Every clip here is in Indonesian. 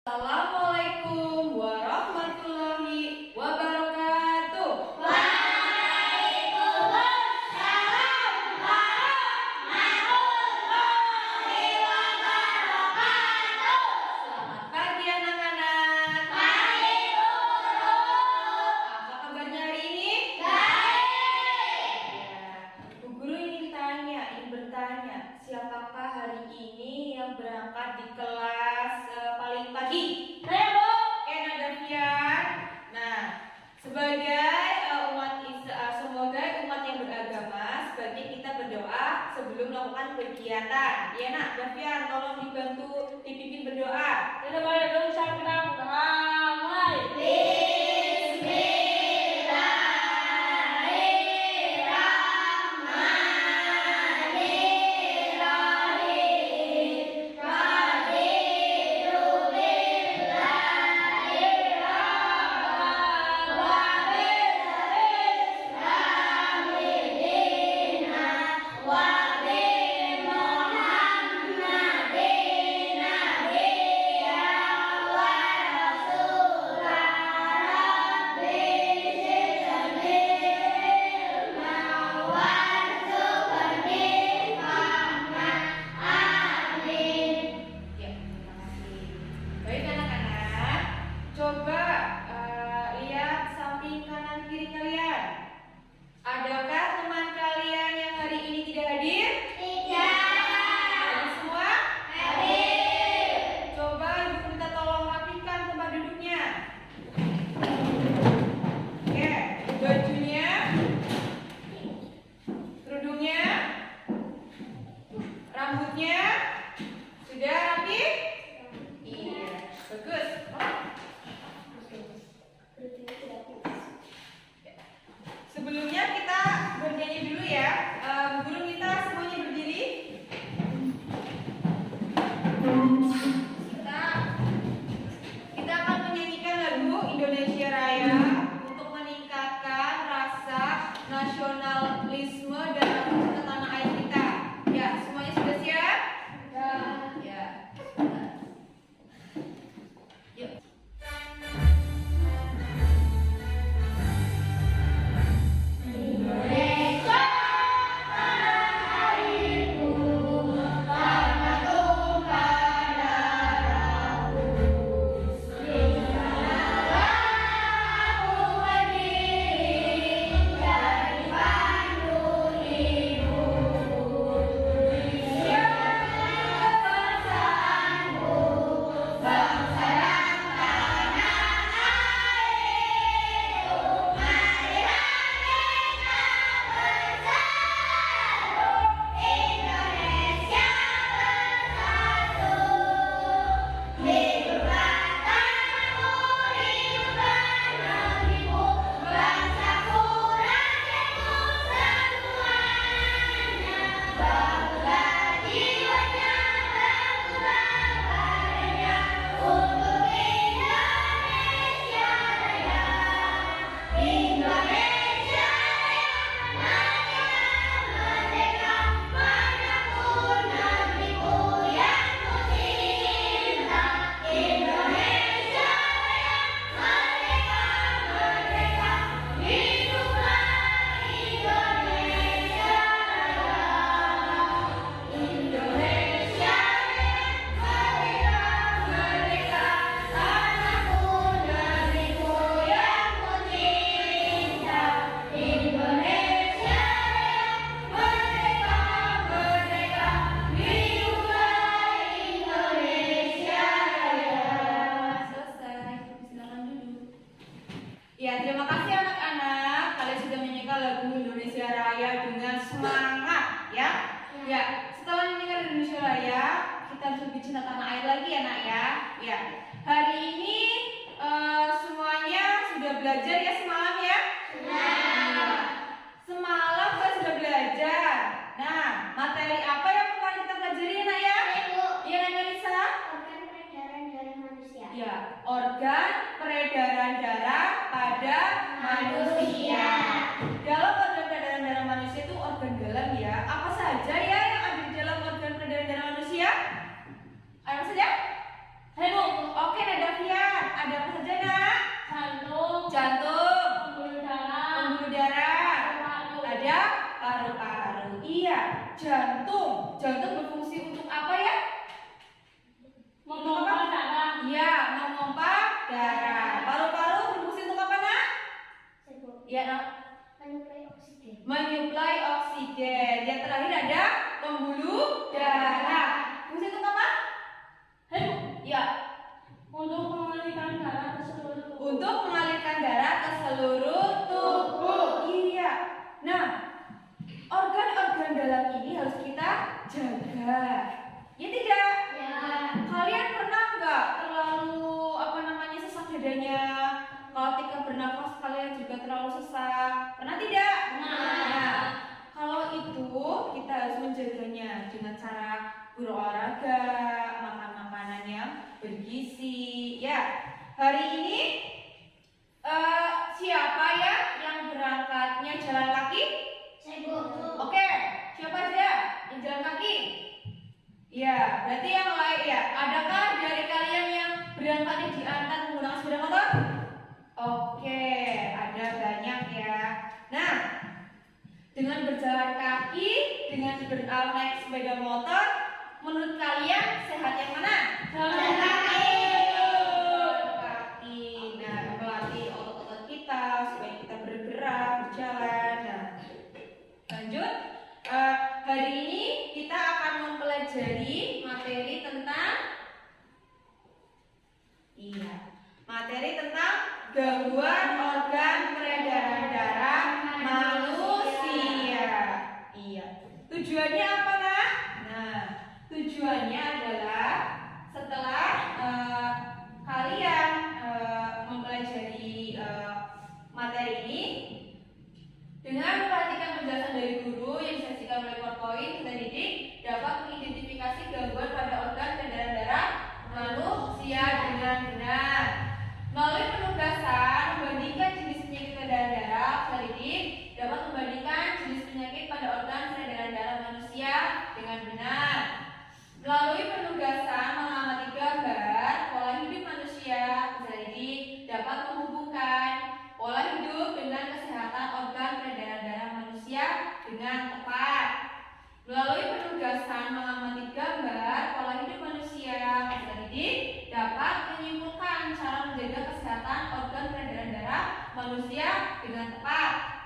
Assalamualaikum warahmatullahi wabarakatuh. Waalaikumsalam warahmatullahi wabarakatuh. Selamat pagi anak-anak. Pagi guru. Apa kabarnya hari ini? Baik. Bu Guru ingin bertanya, siapakah hari ini yang berangkat di kelas paling pagi? Saya Bu. Oke, Nadafian. Nah, sebagai semoga umat yang beragama, sebaiknya kita berdoa sebelum melakukan kegiatan. Ya nak, Dafian, tolong dibantu dipimpin berdoa. Kita mulai dulu sampai mulai. Ya, terima kasih. Baik anak-anak, coba lihat samping kanan kiri kalian. Adakah teman kalian yang hari ini tidak hadir? Hadir semua? Coba ibu minta tolong rapikan tempat duduknya. Oke, bajunya, kerudungnya, rambutnya sudah rapi? Iya, bagus. Sebelumnya kita bernyanyi dulu ya. Guru kita semuanya berdiri. Kita akan menyanyikan lagu Indonesia Raya untuk meningkatkan rasa nasionalisme dan rasa cinta tanah air kita. Ya, semuanya sudah siap? Ya. Yuk. Indonesia tanah airku, tanah tumpah darahku. Di sanalah aku berdiri, dari Bandung ibu. Indonesia bangsaanku, bangsa dan tanah airku. Marilah kita bersatu, Indonesia bersatu. Hiduplah tanahku, hiduplah negeriku, bangsaku, rakyatku semuanya. Baguslah jiwanya, baguslah badannya, untuk Indonesia Raya. Indonesia Raya, merdeka, manapun negeriku yang ku cinta. Indonesia Raya, merdeka, merdeka, hiduplah Indonesia Raya. Indonesia Raya, merdeka, merdeka, tanahku, negeriku yang ku cinta. Indonesia Raya, merdeka, merdeka, hiduplah Indonesia Raya. Selesai, silakan duduk. Ya, terima kasih anak-anak. Kalian sudah menyanyikan lagu Indonesia Raya dengan semangat, ya. Ya, setelah menyanyikan Indonesia Raya, kita harus lebih cinta tanah air lagi ya, nak ya. Ya, hari ini semuanya sudah belajar ya semalam ya. Semalam kan sudah belajar. Nah, materi apa yang akan kita pelajari ya, nak ya? Iya, Nak Melisa? Organ peredaran darah manusia. Ya, organ peredaran darah pada manusia. Dalam organ peredaran darah manusia itu organ dalam ya. Apa saja ya yang ada di dalam organ peredaran darah manusia? Apa saja? Oke, ada Ya, memompa darah. Paru-paru berfungsi untuk apa, Nak? Ya, Nak. Menyuplai oksigen. Yang terakhir ada pembuluh darah. Fungsi untuk apa? Ya. Untuk mengalirkan darah ke seluruh tubuh. Untuk mengalirkan darah ke seluruh tubuh. Iya. Nah, organ-organ dalam ini harus kita jaga. Ya tidak? Ya. Kalian pernah nggak terlalu sesak dadanya? Kalau ketika bernafas kalian juga terlalu sesak. Pernah tidak? Nah, kalau itu kita harus menjaganya dengan cara berolahraga, makan makanan yang bergizi. Ya, hari ini siapa ya yang berangkatnya jalan kaki? Oke, siapa aja yang jalan kaki? Ya, berarti yang lain ya. Adakah dari kalian yang berangkatnya diantar menggunakan sepeda motor? Oke, ada banyak ya. Nah, dengan berjalan kaki, dengan naik sepeda motor, menurut kalian sehat yang mana? Jalan kaki. Kaki. Nah, melatih otot-otot kita supaya kita bergerak, berjalan. Nah, lanjut. Hari ini kita akan mempelajari materi tentang gangguan organ peredaran darah manusia. Iya. Tujuannya apa, Nak? Nah, tujuannya adalah setelah kalian mempelajari materi ini dengan memperhatikan penjelasan dari guru yang disajikan oleh PowerPoint, kita didik dapat mengidentifikasi gangguan pada organ peredaran darah manusia dengan benar. Melalui penugasan membandingkan jenis penyakit peredaran darah, kita didik dapat membandingkan jenis penyakit pada organ peredaran darah manusia dengan benar. Melalui penugasan mengamati gambar pola hidup manusia, kita didik dapat menghubungkan pola hidup dengan kesehatan organ peredaran darah manusia dengan tepat. Melalui penugasan mengamati gambar pola hidup manusia, kita didik dapat menyimpulkan cara menjaga kesehatan organ peredaran darah manusia dengan tepat.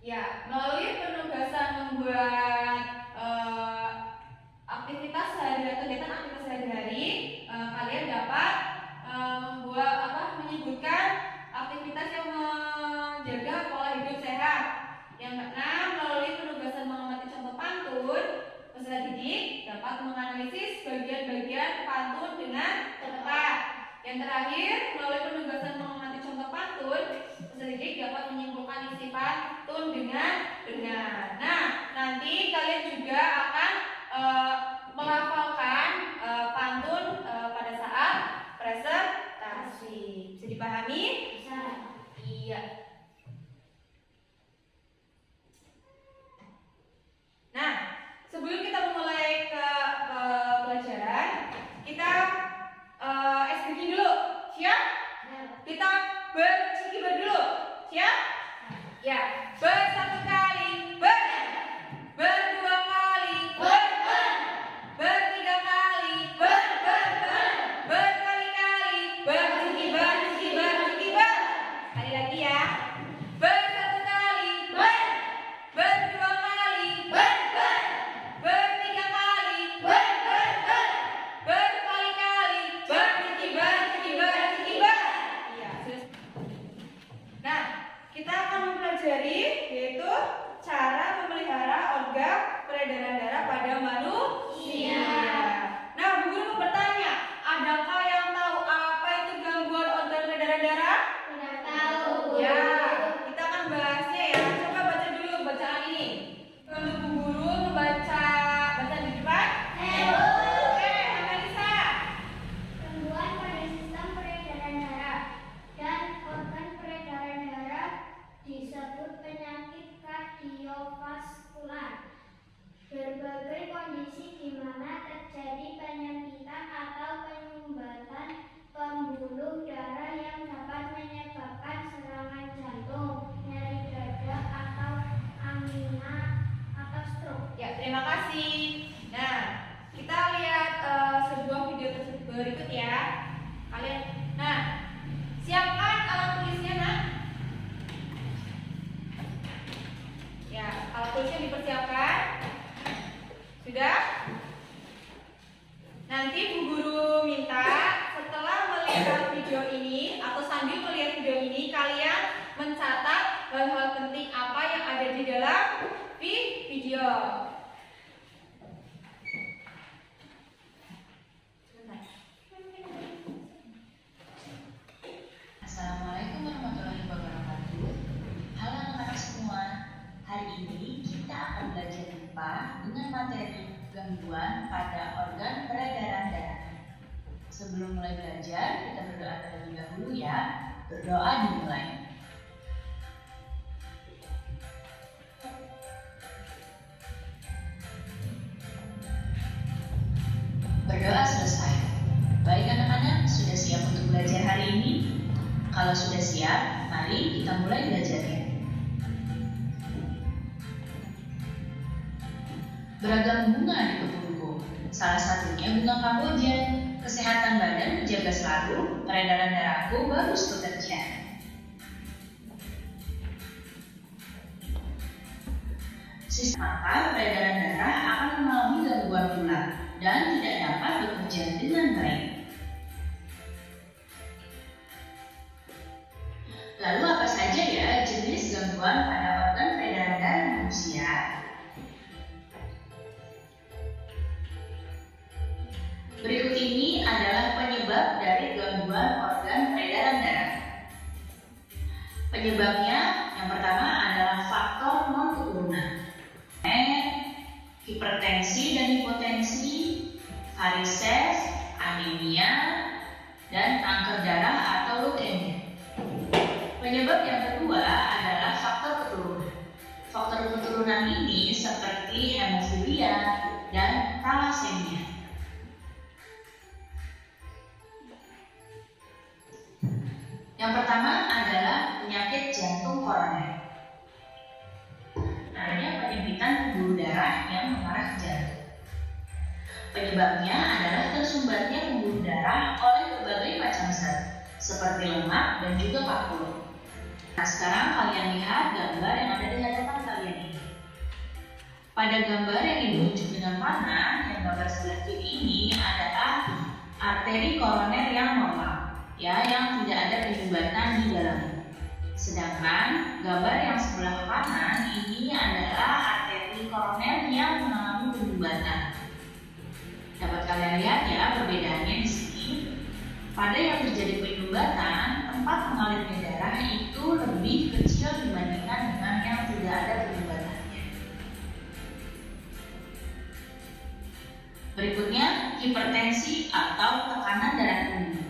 Ya, melalui penugasan membuat aktivitas sehari-hari, kegiatan aktivitas sehari-hari, kalian dapat menyebutkan aktivitas yang menjaga pola hidup sehat. Yang keenam, melalui penugasan mengamati contoh pantun, peserta didik dapat menganalisis bagian-bagian pantun dengan tepat. Yang terakhir, melalui penugasan mengamati contoh pantun, peserta didik dapat menyimpulkan isi pantun dengan benar. Nah, nanti kalian juga akan melafalkan pantun pada saat presentasi. Bisa dipahami? Bisa. Iya. Nah, sebelum kita memulai ke pelajaran, kita SBG dulu. Siap? Kita bercikibar dulu. Siap? Ya. Bersatu kali, berdua kali, bertiga kali, berkali-kali, bercikibar, cikibar. Kali lagi ya. Bersatu kali, berdua kali, bertiga kali, berkali-kali, bercikibar, cikibar. Iya, sudah. Nah, kita akan mempelajari yaitu cara memelihara organ peredaran darah pada manusia. Nah, Bu Guru bertanya, adakah yang tahu apa itu gangguan organ peredaran darah? Tidak tahu. Ya, kita akan bahasnya ya. Coba baca dulu bacaan ini. Untuk Bu Guru membaca bacaan di depan. Oke, Analisa. Gangguan pada sistem peredaran darah dan organ peredaran darah disebut penyakit kardiovaskular. video ini atau sambil melihat video ini kalian mencatat hal-hal penting apa yang ada di dalam video. Assalamualaikum warahmatullahi wabarakatuh. Halo anak-anak semua. Hari ini kita akan belajar IPA dengan materi gangguan pada organ peredaran darah. Sebelum mulai belajar, kita berdoa terlebih dahulu ya. Berdoa dimulai. Berdoa selesai. Baik anak-anak, sudah siap untuk belajar hari ini? Kalau sudah siap, mari kita mulai belajarnya. Beragam bunga di kebunku, salah satunya bunga kamboja. Kesehatan badan dijaga selalu, peredaran darahku bagus bekerja. Sistem maka peredaran darah akan mengalami gangguan pula dan tidak dapat bekerja dengan baik. Lalu apa saja ya jenis gangguan pada organ peredaran darah manusia? Berikut ini adalah penyebab dari gangguan organ peredaran darah. Penyebabnya yang pertama adalah faktor non-keturunan, hipertensi dan hipotensi, varises, anemia, dan kanker darah atau leukemia. Penyebab yang kedua adalah faktor keturunan. Faktor keturunan ini seperti hemofilia dan thalassemia. Yang pertama adalah penyakit jantung koroner. Adanya penyempitan pembuluh darah yang mengarah ke jantung. Penyebabnya adalah tersumbatnya pembuluh darah oleh berbagai macam zat, seperti lemak dan juga kalsium. Nah, sekarang kalian lihat gambar yang ada di hadapan kalian ini. Pada gambar yang ditunjuk dengan panah, yang gambar sebelah kiri ini adalah arteri koroner yang normal, ya, yang tidak ada penyumbatan di dalamnya. Sedangkan gambar yang sebelah kanan ini adalah arteri koroner yang mengalami penyumbatan. Dapat kalian lihat ya perbedaannya di sini. Pada yang terjadi penyumbatan, tempat mengalirnya darah itu lebih kecil dibandingkan dengan yang tidak ada penyumbatannya. Berikutnya, hipertensi atau tekanan darah tinggi.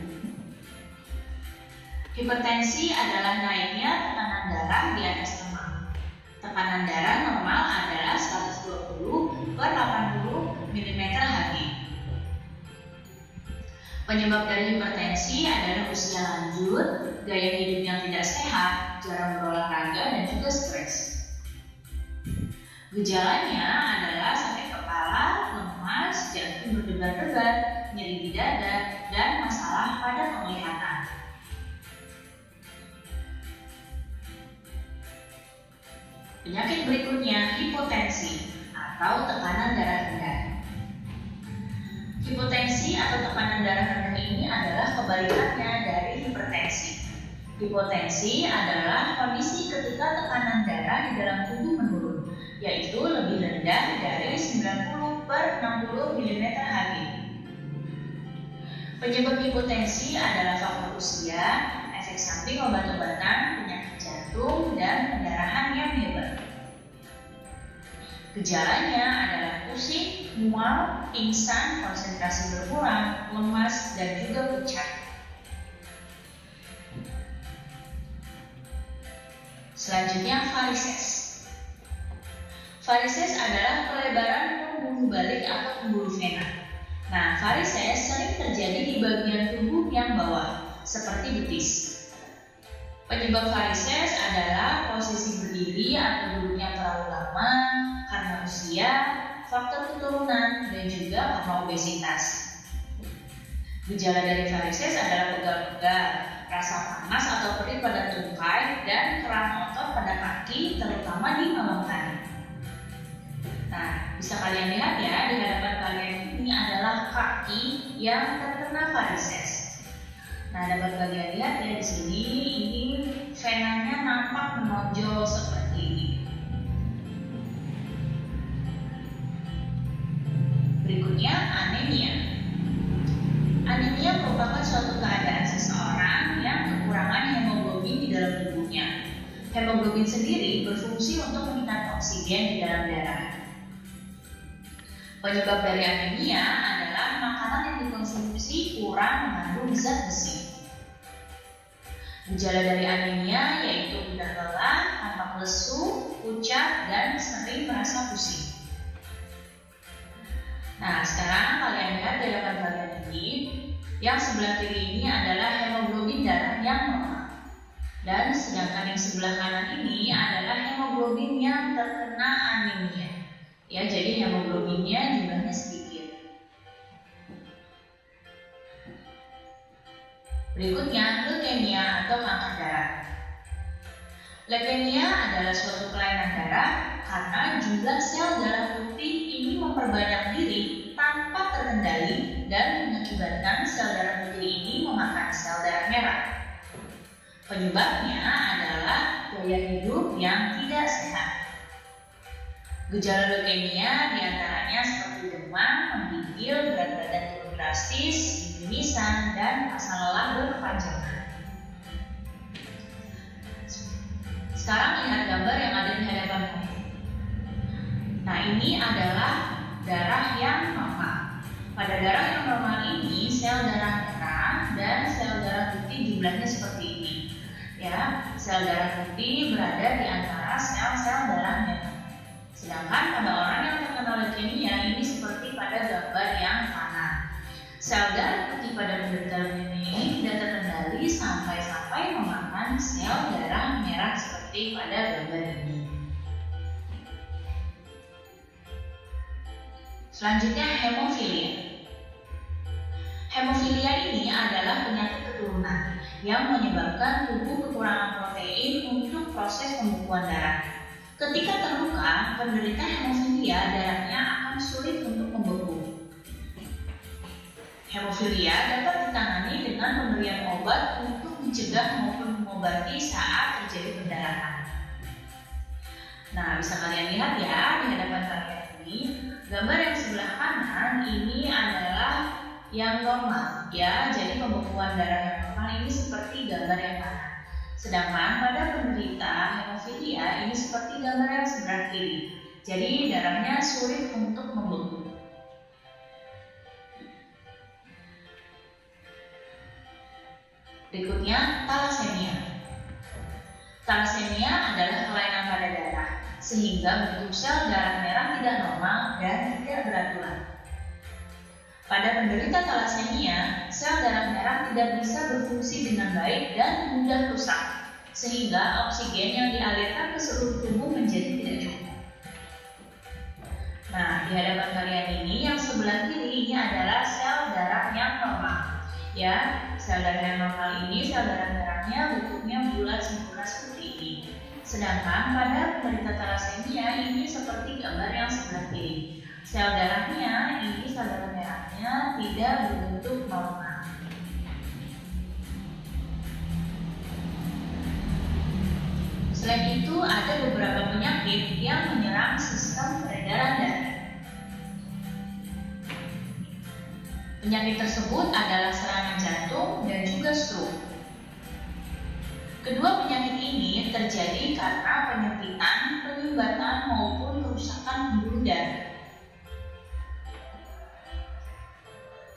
Hipertensi adalah naiknya tekanan darah di atas normal. Tekanan darah normal adalah 120/80 mm/Hg. Penyebab dari hipertensi adalah usia lanjut, gaya hidup yang tidak sehat, jarang berolahraga, dan juga stres. Gejalanya adalah sakit kepala, lemas, jantung berdebar-debar, nyeri di dada, dan masalah pada penglihatan. Penyakit berikutnya hipotensi atau tekanan darah rendah. Hipotensi atau tekanan darah rendah ini adalah kebalikannya dari hipertensi. Hipotensi adalah kondisi ketika tekanan darah di dalam tubuh menurun, yaitu lebih rendah dari 90/60 mm/Hg. Penyebab hipotensi adalah faktor usia, efek samping obat-obatan, penyakit jantung, dan pendarahan yang hebat. Gejalanya adalah pusing, mual, pingsan, konsentrasi berkurang, lemas, dan juga pucat. Selanjutnya varises. Varises adalah pelebaran pembuluh balik atau pembuluh vena. Nah, varises sering terjadi di bagian tubuh yang bawah, seperti betis. Penyebab varises adalah posisi berdiri atau duduknya terlalu lama, karena usia, faktor keturunan, dan juga karena obesitas. Gejala dari varises adalah pegal-pegal, rasa panas atau perih pada tungkai, dan keram otot pada kaki, terutama di malam hari. Nah, bisa kalian lihat ya, di hadapan kalian ini adalah kaki yang terkena varises. Nah, Nah, dapat kalian lihat ya di sini, ini venanya nampak menonjol seperti ini. Berikutnya, anemia. Anemia merupakan suatu keadaan seseorang yang kekurangan hemoglobin di dalam tubuhnya. Hemoglobin sendiri berfungsi untuk meningkatkan oksigen di dalam darah. Penyebab dari anemia adalah makanan yang dikonsumsi kurang mengandung zat besi. Gejala dari anemia yaitu mudah lelah, tampak lesu, pucat, dan sering merasa pusing. Nah, sekarang kalian lihat di hadapan kalian ini, yang sebelah kiri ini adalah hemoglobin darah yang normal. Dan sedangkan yang sebelah kanan ini adalah hemoglobin yang terkena anemia. Ya, jadi hemoglobinnya jumlahnya sedikit. Berikutnya, leukemia atau kanker darah. Leukemia adalah suatu kelainan darah karena jumlah sel darah putih ini memperbanyak diri tanpa terkendali dan mengakibatkan sel darah putih ini memakan sel darah merah. Penyebabnya adalah gaya hidup yang tidak sehat. Gejala leukemia diantaranya seperti demam, menggigil, berat badan turun drastis, mimisan, dan rasa lelah berkepanjangan. Sekarang lihat gambar yang ada di hadapan kamu. Nah, ini adalah darah yang normal. Pada darah yang normal ini, sel darah merah dan sel darah putih jumlahnya seperti ini. Ya, sel darah putih berada di antara sel-sel darah merah. Sedangkan pada orang yang terkena leukemia ini seperti pada gambar yang kanan. Sel darah putih pada penderita leukemia ini tidak terkendali sampai memakan sel darah merah seperti pada gambar ini. Selanjutnya, hemofilia. Hemofilia ini adalah penyakit keturunan yang menyebabkan tubuh kekurangan protein untuk proses pembekuan darah. Ketika terluka, penderita hemofilia darahnya akan sulit untuk membeku. Hemofilia dapat ditangani dengan pemberian obat untuk mencegah maupun mengobati saat terjadi pendarahan. Nah, bisa kalian lihat ya di hadapan kalian ini, gambar yang sebelah kanan ini adalah yang normal ya, jadi pembekuan darah yang normal ini seperti gambar yang kanan. Sedangkan pada penderita hemofilia ini seperti gambar yang sebelah kiri, jadi darahnya sulit untuk membeku. Berikutnya, talasemia. Talasemia adalah kelainan pada darah, sehingga bentuk sel darah merah tidak normal dan tidak beraturan. Pada penderita talasemia, sel darah merah tidak bisa berfungsi dengan baik dan mudah rusak, sehingga oksigen yang dialirkan ke seluruh tubuh menjadi tidak cukup. Nah, di hadapan kalian ini yang sebelah kiri ini adalah sel darah yang normal. Ya, sel darah yang normal ini sel darah merahnya bentuknya bulat sempurna seperti ini. Sedangkan pada penderita talasemia ini seperti gambar yang sebelah kiri. Sel darahnya ini sel darah merahnya tidak berbentuk normal. Selain itu, ada beberapa penyakit yang menyerang sistem peredaran darah. Penyakit tersebut adalah serangan jantung dan juga stroke. Kedua penyakit ini terjadi karena penyempitan, penyumbatan maupun kerusakan pembuluh darah.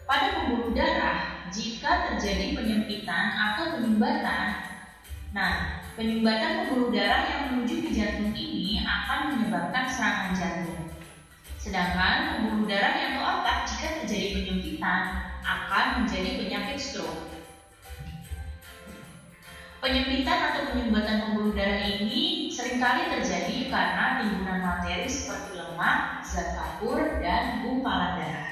Pada pembuluh darah, jika terjadi penyempitan atau penyumbatan, penyumbatan pembuluh darah yang menuju ke jantung ini akan menyebabkan serangan jantung. Sedangkan pembuluh darah yang ke otak jika terjadi penyempitan akan menjadi penyakit stroke. Penyempitan atau penyumbatan pembuluh darah ini seringkali terjadi karena timbunan materi seperti lemak, zat kapur, dan gumpalan darah.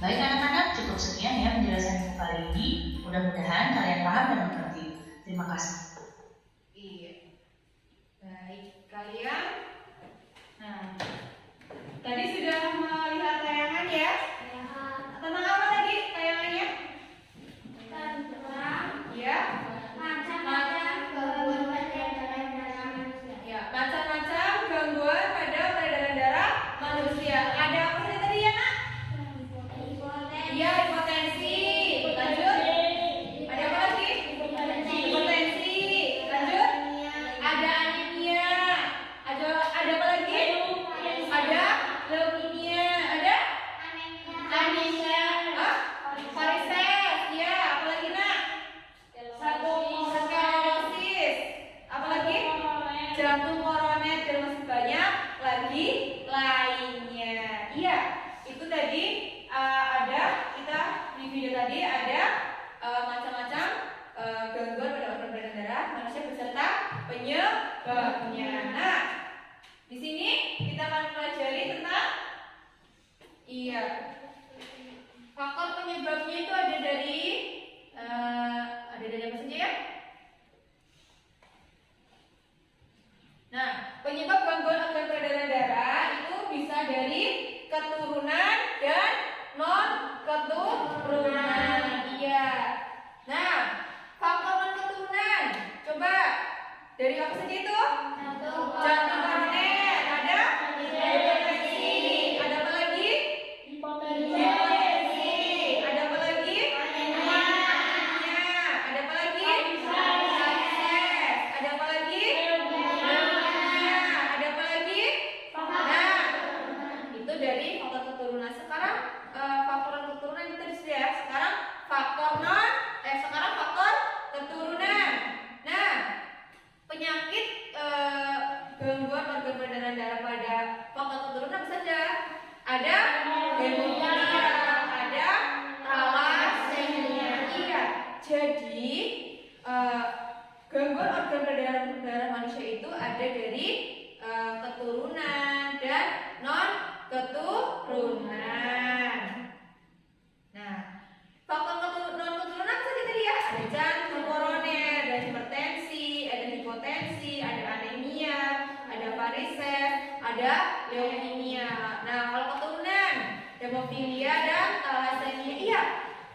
Baik anak-anak, cukup sekian ya penjelasan kali ini. Mudah-mudahan kalian paham dan mengerti. Terima kasih. Iya. Baik, kalian. Nah, tadi sudah melihat tayangan ya? Tentang apa tadi tayangannya? video tadi ada macam-macam gangguan pada organ peredaran darah manusia beserta penyebabnya. Nah, di sini kita akan pelajari tentang faktor penyebabnya itu ada dari apa saja ya? Nah, penyebab gangguan organ peredaran darah itu bisa dari keturunan dan non keturunan. Iya. Nah, faktor non keturunan, coba dari apa saja itu? Jantung koroner, ada hipertensi, ada apa lagi? Hipotensi, ada apa lagi? Anemia, ada apa lagi? Diabetes, ada apa lagi? Pneumonia, ada apa lagi? Nah, itu dari faktor keturunan. Sekarang faktor keturunan kita di sini ya. Sekarang faktor keturunan. Nah, penyakit gangguan organ peredaran darah pada faktor keturunan apa saja? Ada hemofilia, ada thalassemia. Iya. Jadi gangguan organ peredaran darah manusia itu ada dari keturunan dan non keturunan. Nah, faktor non keturunan apa saja tadi ya? Ada jantung koroner, ada hipertensi, ada hipotensi, ada anemia, ada varises, ada leukemia. Nah, kalau keturunan, hemofilia dan thalassemia. Iya,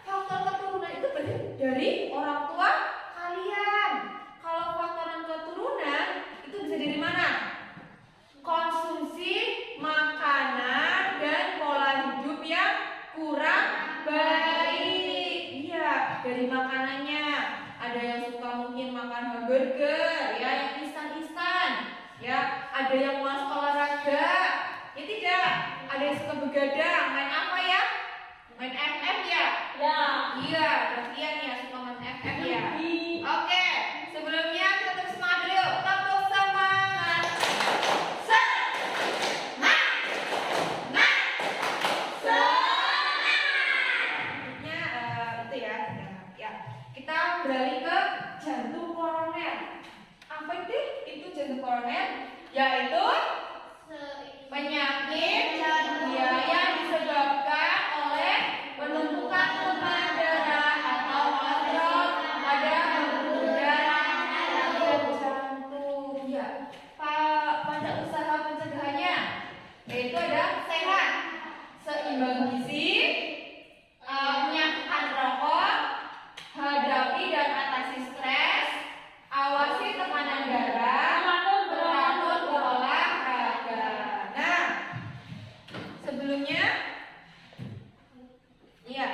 faktor keturunan itu berarti dari orang tua kalian. Kalau faktor non keturunan itu bisa dari mana? Konsumsi makanan dan pola hidup yang kurang baik. Iya, dari makanannya ada yang suka mungkin makan hamburger ya, yang instan-instan ya, ada yang malas olahraga ya, tidak, ada yang suka begadang, main apa ya, main FF ya, iya, bagian ya suka main FF ya. Oke, sebelumnya kita terus semangat dulu, tepuk semangat. Kita beralih ke jantung koroner. Apa itu jantung koroner? Yaitu penyakit yang disebabkan oleh penumpukan lemak darah atau kolesterol pada pembuluh darah jantung. Ya, pada usaha pencegahannya yaitu ada sehat, seimbang gizi, menyatukan rokok, hadapi dan atasi stres, awasi tekanan darah, teratur berolahraga. Nah, sebelumnya, ya,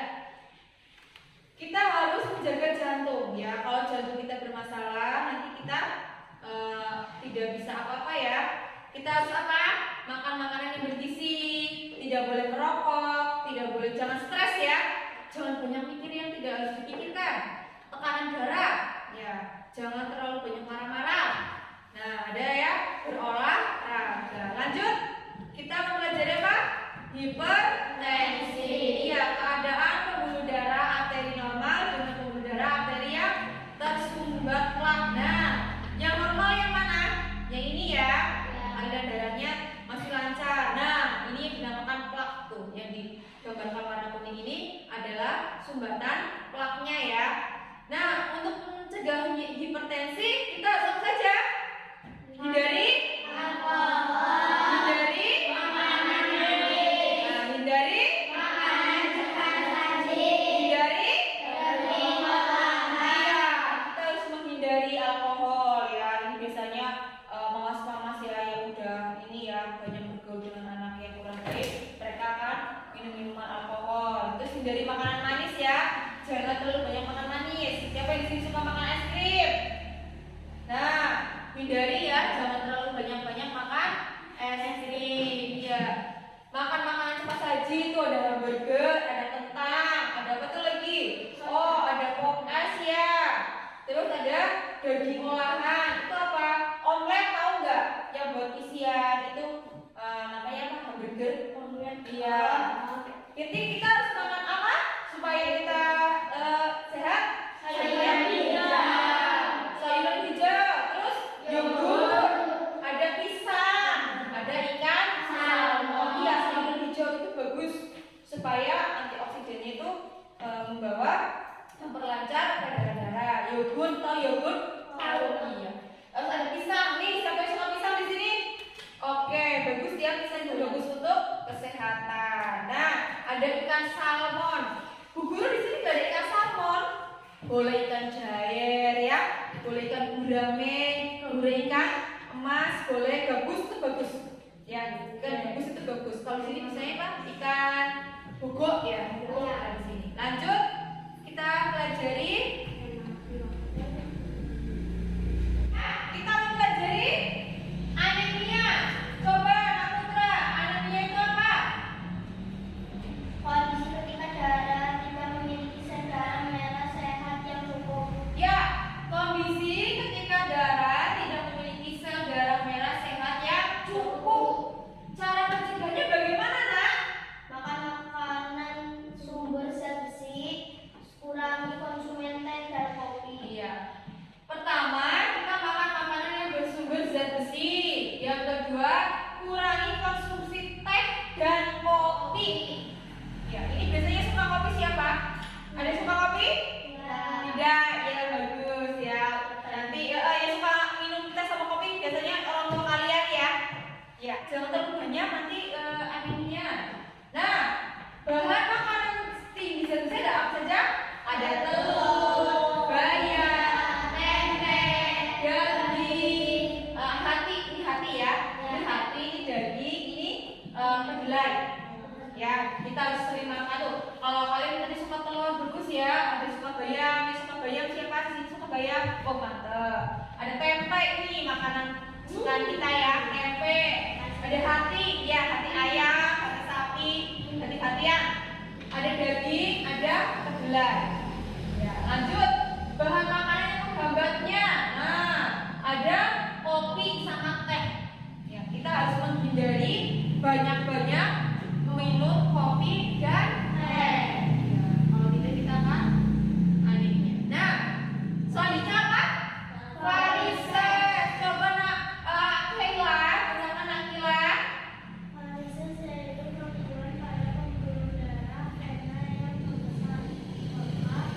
kita harus menjaga jantung ya. Kalau jantung kita bermasalah, nanti kita tidak bisa apa-apa ya. Kita harus apa? Makan makanan yang bergizi, tidak boleh merokok, tidak boleh, jangan stres ya. Jangan banyak mikir yang tidak harus dipikirkan. Tekanan darah, ya, jangan terlalu banyak marah-marah. Nah, ada ya, berolahraga. Lanjut, kita mempelajari apa? Hipertensi. Iya, keadaan pembuluh darah arteri normal dengan pembuluh darah arteri yang tersumbat plak. Nah, yang normal yang mana? Yang ini ya, aliran darahnya masih lancar. Nah, ini yang dinamakan plak tuh, yang di gambar warna kuning ini adalah sumbatan plaknya ya. Nah, untuk mencegah hipertensi kita harus apa saja? Hindari makanan manis. Nah, hindari makanan cepat saji. Hindari iya, kita harus menghindari alkohol ya. Ini biasanya mamas-mamas ya yang udah ini ya banyak bergaul dengan anak yang kurang baik, mereka akan minum minuman alkohol. Terus hindari makanan manis ya, jangan terlalu banyak makan manis. Siapa yang di sini suka makan es krim? Nah, hindari ya, jangan terlalu banyak makan es krim. Ya, makan makanan cepat saji itu ada hamburger, ada kentang, ada apa tuh lagi? Oh, ada pop es ya. Terus ada daging olahan. Itu apa? Omelet, tahu nggak? Yang buat isian itu namanya apa? Hamburger. Iya. Jadi kita harus makan apa supaya kita boleh ikan jair ya, boleh ikan gurame, boleh ikan emas, boleh gabus itu bagus. Ya, ikan gabus itu bagus. Kalau di sini misalnya apa? Ikan bugok ya, bugok ada di sini. Lanjut, kita pelajari. Kita mempelajari anemia. Coba Nak Putra, anemia itu apa? Kondisi ketika darah tidak memiliki sel darah merah sehat yang cukup. Ya, kondisi ketika darah tidak memiliki sel darah merah sehat yang cukup. Cara mencegahnya bagaimana, Nak? Makan makanan sumber zat besi, kurangi konsumen teh dan kopi. Iya. Pertama, kita makan makanan yang bersumber zat besi. Yang kedua, kurangi konsumsi teh dan kopi. Ya, ini biasanya suka kopi siapa? Ada yang suka kopi? Tidak, ya bagus ya. Nanti yang suka minum teh sama kopi biasanya orang tua kalian ya. Ya, jangan terlalu banyak nanti anemia. Nah, bahan makanan tinggi zat besi ada apa saja? Ada telur, bayam, tempe, daging, hati, ini hati ya. Ini hati, ini daging, ini kedelai. Ya, kita harus sering makan tuh. Kalau kalian tadi suka telur bagus ya, ada suka bayam, siapa sih suka bayam? Oh mantep. Ada tempe ini makanan kesukaan kita ya, tempe. Ada hati, ya hati ayam, hati sapi, hati-hatian. Ada daging, ada kedelai. Ya, lanjut bahan makanan yang menghambatnya. Nah, ada kopi sama teh. Ya, kita harus menghindari banyak-banyak minum kopi dan teh. Ya, kalau tidak kita akan anemia. Nah, selanjutnya apa? Varises. Coba Nak Kayla, bersama Nak Kayla. Varises yaitu gangguan pada pembuluh darah vena yang membesar, lemak,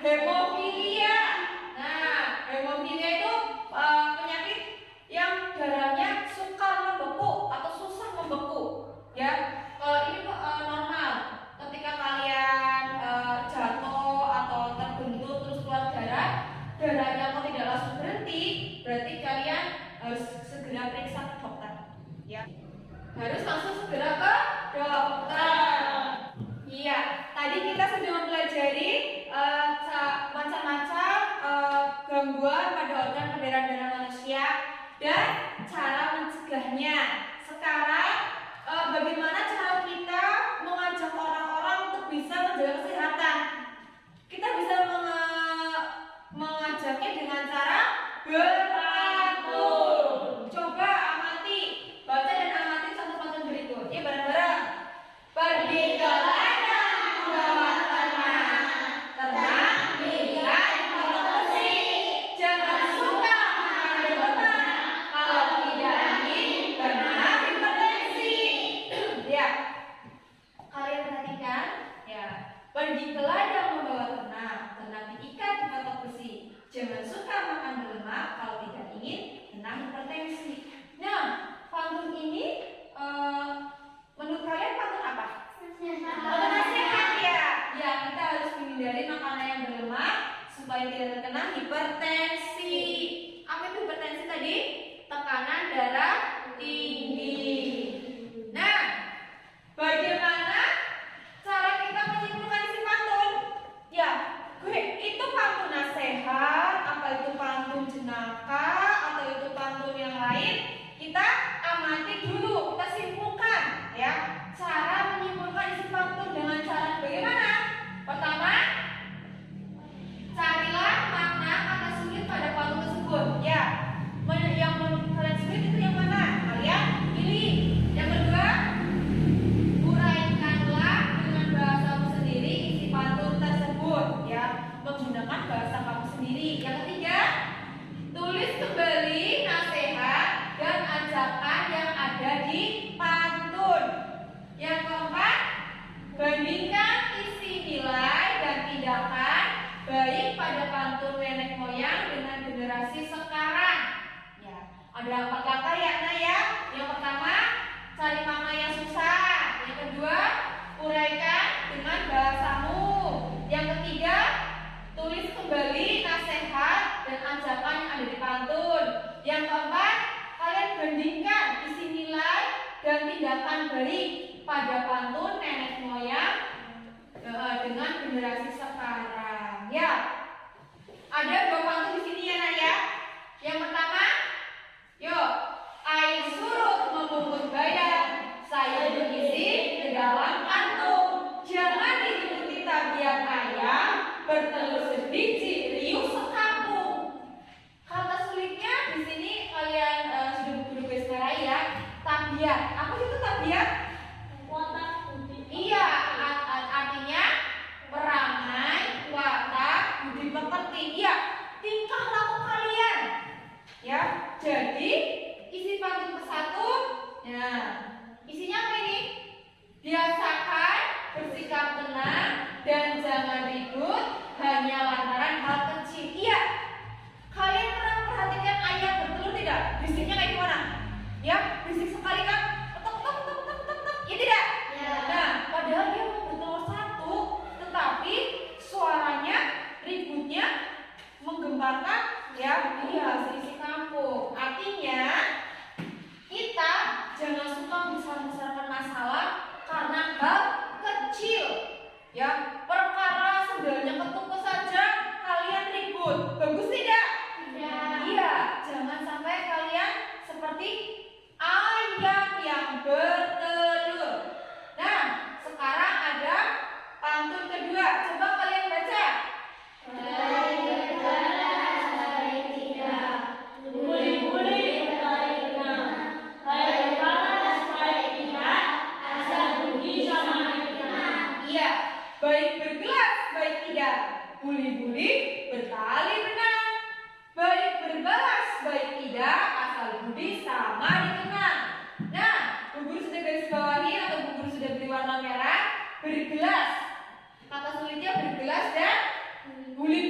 hemofilia. Nah, hemofilia itu penyakit yang darahnya sukar membeku atau susah membeku. Ya, ini normal. Ketika kalian jatuh atau terbentur terus keluar darahnya kok tidak langsung berhenti, berarti kalian harus segera periksa ke dokter. Ya, harus langsung segera ke dokter. Iya, tadi kita sudah mempelajari macam-macam gangguan pada organ perdarahan darah manusia dan cara mencegahnya. Sekarang bagaimana cara kita mengajak orang-orang untuk bisa menjaga kesehatan? Kita bisa mengajaknya dengan cara berpantun. Coba amati, baca dan amati contoh pantun berikut. Ya, bareng-bareng. Pergi ke ladang membawa ternak, ternak bingkai kalau bersih. Jangan suka makan lemak, kalau tidak ingin kena hipertensi. Ya, kalian perhatikan. Ya, pergi ke ladang membawa ternak, ternak diikat di patok besi. Jangan suka makan berlemak, kalau tidak ingin kena hipertensi. Nah, pantun ini menurut kalian pantun apa? Pantun nasihat ya. Ya, kita harus menghindari makanan yang berlemak supaya tidak terkena hipertensi. Apa itu hipertensi tadi? Tekanan darah tinggi. Nah, bagaimana cara kita menyimpulkan isi pantun? Ya, itu pantun nasihat, apa itu pantun jenaka, atau itu pantun yang lain? Kita amati dulu, kita simpulkan ya. Cara menyimpulkan isi pantun dengan cara bagaimana? Pertama, carilah makna kata sulit pada pantun tersebut. Ya, yang menurut kalian sulit itu yang mana? Kalian pilih. Yang kedua, uraikanlah dengan bahasamu sendiri isi pantun tersebut. Ya, menggunakan bahasa kamu sendiri. Yang ketiga, tulis kembali nasihat dan ajakan yang ada di pantun. Yang keempat, bandingkan isi nilai dan tindakan baik pada pantun nenek moyang dengan generasi sekarang. Ya, ada 4 langkah ya, Nah ya. Yang pertama, cari makna yang susah. Yang kedua, uraikan dengan bahasamu. Yang ketiga, tulis kembali nasihat dan ajakan yang ada di pantun. Yang keempat, kalian bandingkan isi nilai dan tindakan baik pada pantun nenek moyang dengan generasi sekarang. Ya, ada 2 pantun di sini ya, Nak ya. Yang pertama, yuk, air surut membungkuk badan, saya berisi ke dalam kantung. Jangan diikuti tabiat ayam, bertelur sebiji, riuh sekampung. Kata sulitnya di sini kalian sudah guru sekarang ya. Tabiat, apa itu tabiat? Watak budi. Iya, artinya perangai, watak, budi pekerti. Iya, tingkah laku kalian. Ya, jadi isi pantun ke-1. Nah, isinya apa ini? Biasakan bersikap tenang dan jangan ribut hanya lantaran hal kecil. Iya, kalian pernah perhatikan ayam bertelur tidak? Bisinya kayak gimana? Ya, bisik sekali kan? Tek tek tek tek tek tek. Ya tidak? Ya. Nah, padahal dia mau bertelur 1, tetapi suaranya, ributnya menggemparkan ya, iya, seisi kampung. Artinya kita jangan suka besar-besarkan masalah karena hal kecil. Ya, perkara sendalnya ketukuk saja kalian ribut. Bagus tidak? Iya, jangan sampai kalian seperti ayam yang bertelur. Nah, sekarang ada pantun kedua. Coba kalian baca. Baik berbalas, baik tidak. Buli-buli baik benar. Baik balas, baik tidak. Asal budi sama hikmah. Iya, baik bergelas, baik tidak. Buli-buli bertali benang. Baik berbalas, baik tidak. Asal budi sama dikenang. Nah, Bu Guru sudah garis bawahi atau Bu Guru sudah beri warna merah. Bergelas. Kata sulitnya bergelas dan buli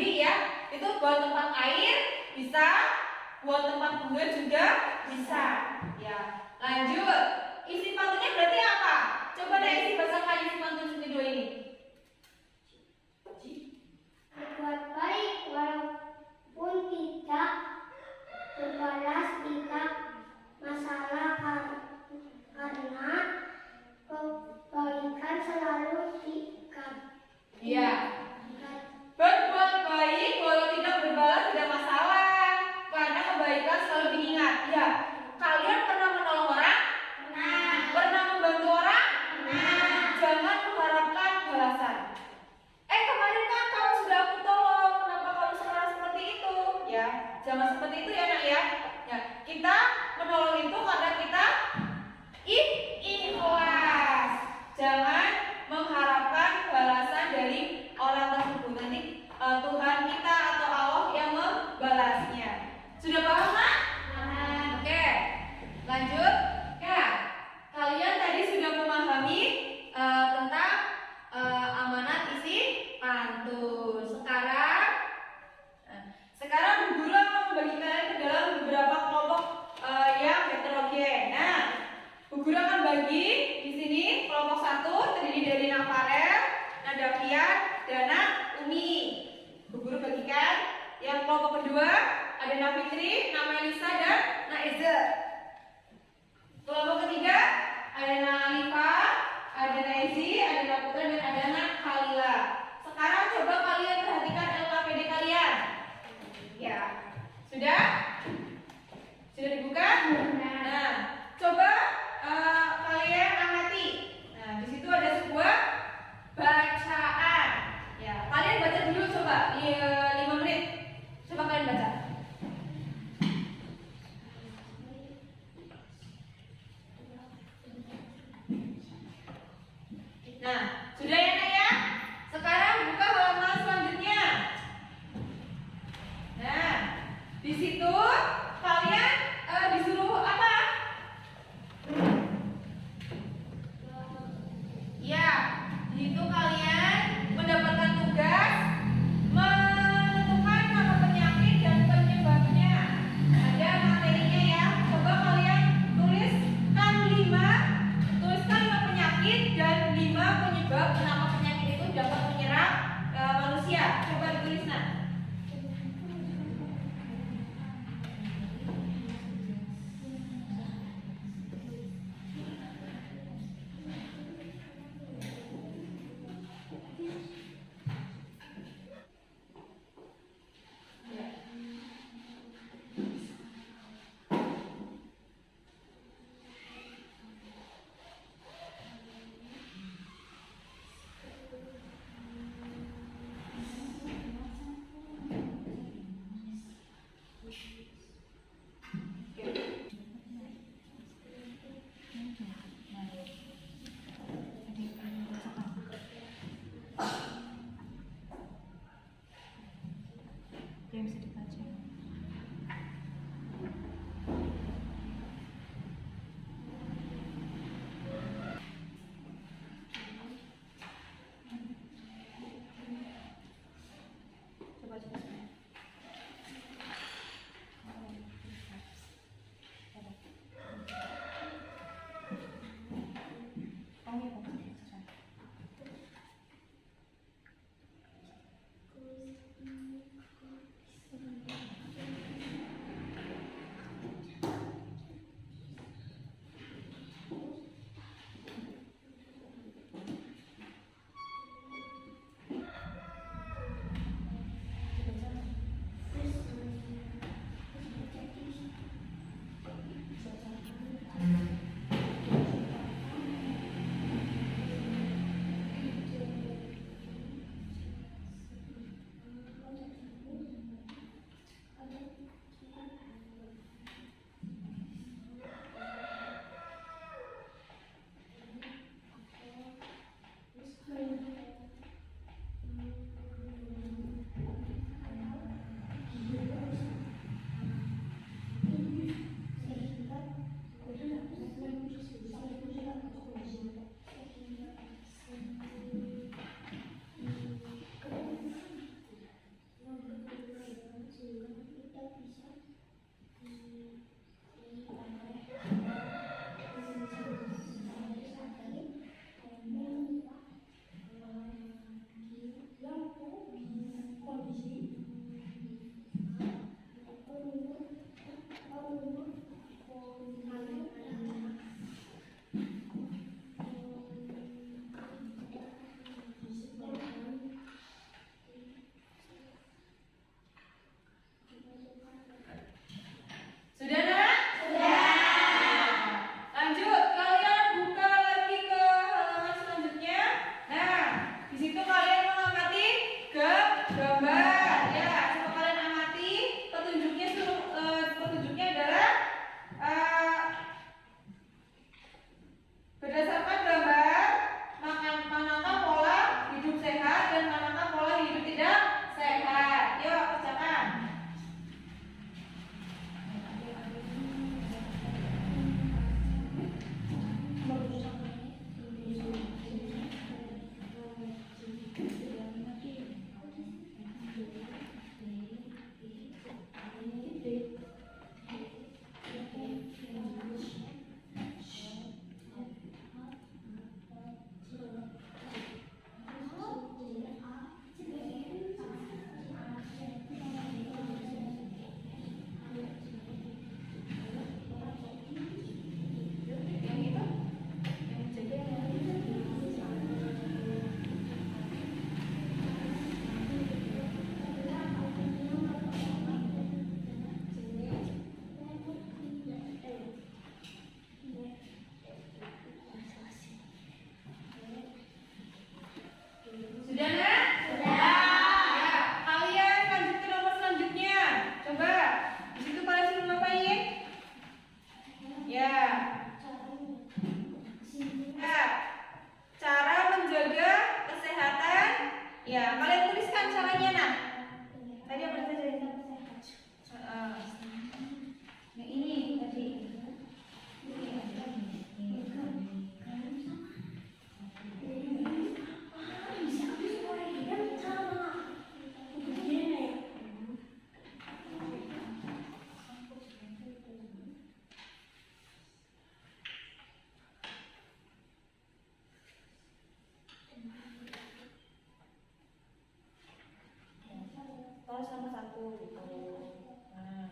mandi ya. Itu buat tempat air bisa, buat tempat bunga juga bisa. Ya, lanjut. Isi pantunnya berarti apa? Coba deh isi bahasakan isi pantun video ini. Berbuat baik walaupun tidak berbalas jika masalah karena kebaikan selalu diingat. Iya. Berbuat baik walau tidak berbalas tidak masalah karena kebaikan selalu diingat. Ya. Kalian pernah menolong orang? Pernah membantu orang? Jangan mengharapkan balasan. Kemarin kan kamu sudah aku tolong, kenapa kamu sekarang seperti itu? Ya, jangan seperti itu ya nak ya. Ya, kita menolong itu karena kita ikhlas. Jangan mengharapkan balasan dari orang tersebut. Nanti Tuhan kita atau Allah yang membalasnya. Sudah paham nak? Oke, lanjut. Ya, kalian tadi sudah memahami tentang amanat isi pantun. Sekarang Bu Guru akan membagi kalian ke dalam beberapa kelompok yang heterogen. Nah, Bu Guru akan bagi di sini kelompok 1 terdiri dari Nak Farel, Nada Fian, dan Nak Umi. Bu Guru bagikan yang kelompok kedua ada Nak Fitri, Nak Melisa, dan Nak Eze. Kelompok ketiga ada Nak Alifa, ada Nak Ezi, ada Nak Putra, dan ada Nak Khalila. Sekarang coba kalian perhatikan LKPD kalian. Ya, sudah? Sudah dibuka? Nah, coba kalian amati. Nah, di situ ada sebuah bacaan. Ya, kalian baca dulu coba 5 menit. Coba kalian baca. Nah, sudah ya nak ya? Sekarang buka halaman selanjutnya. Nah, di situ kalian disuruh apa? Ya, di situ kalian mendapatkan tugas menentukan nama penyakit dan penyebabnya. Ada materinya ya. Coba kalian tuliskan 5 penyakit dan 5 penyebab kenapa penyakit itu dapat menyerang manusia. Coba ditulis nak. Yang bisa dibaca. Coba coba. harus sama satu gitu. Nah,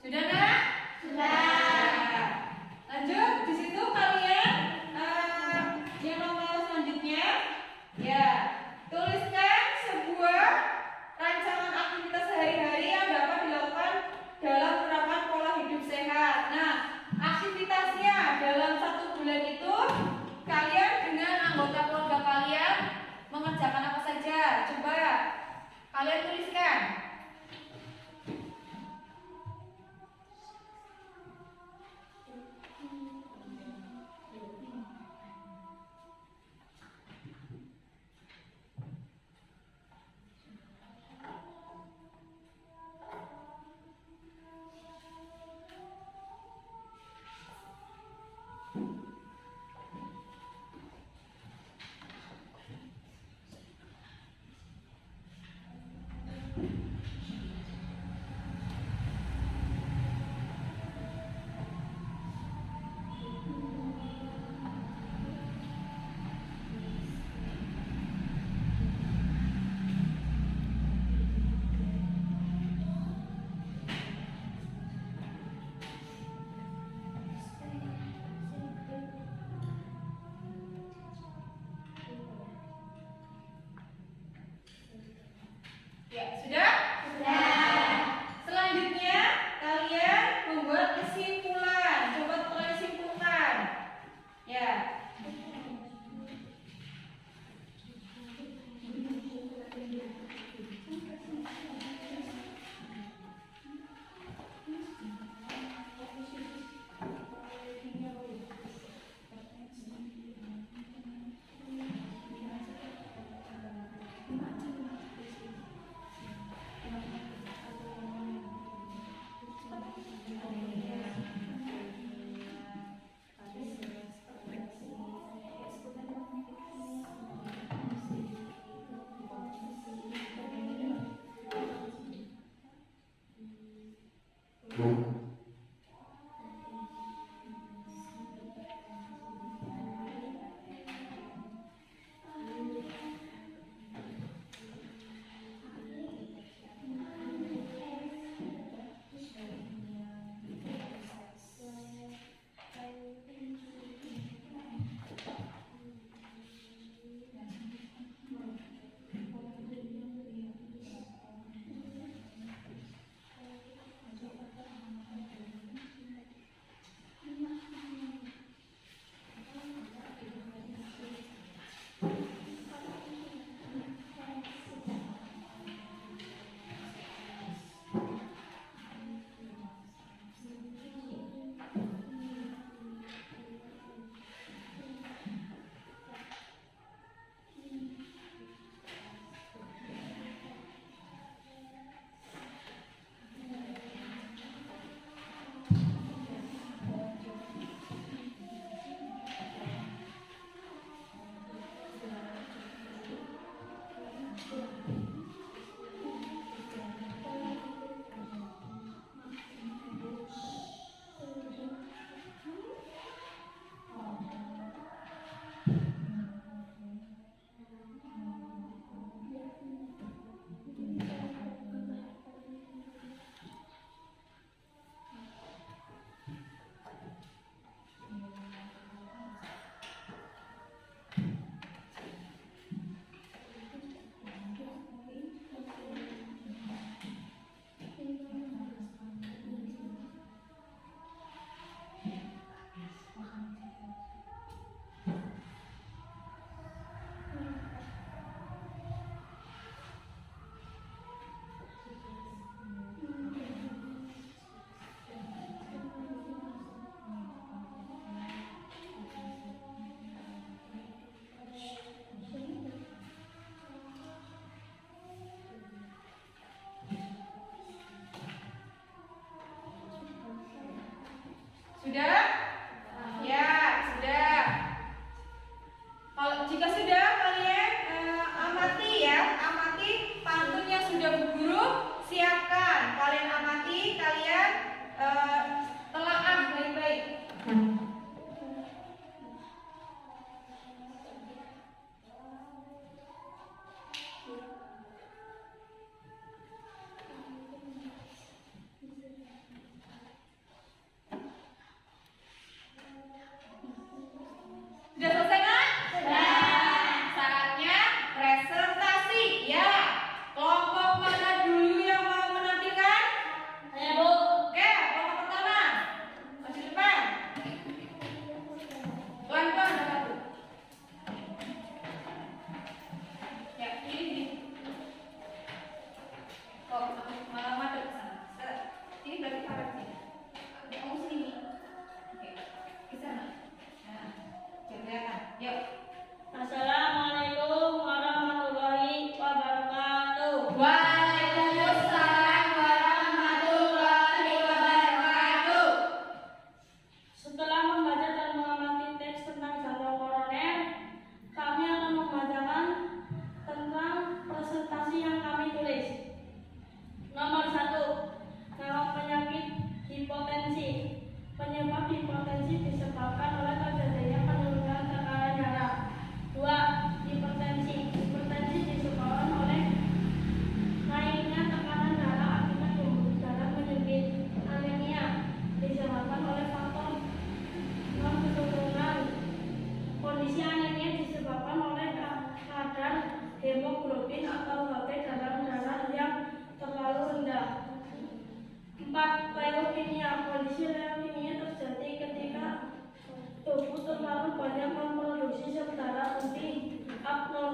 sudah nak? Sudah. Lanjut di situ kalian yang nomor selanjutnya ya tuliskan sebuah rancangan aktivitas sehari-hari yang dapat dilakukan dalam menerapkan pola hidup sehat. Nah, aktivitasnya dalam 1 bulan itu kalian dengan anggota keluarga kalian mengerjakan apa saja? Coba kalian tuliskan. Ya, sudah? Sudah. Selanjutnya kalian membuat kesimpulan. Coba kalian simpulkan. Ya.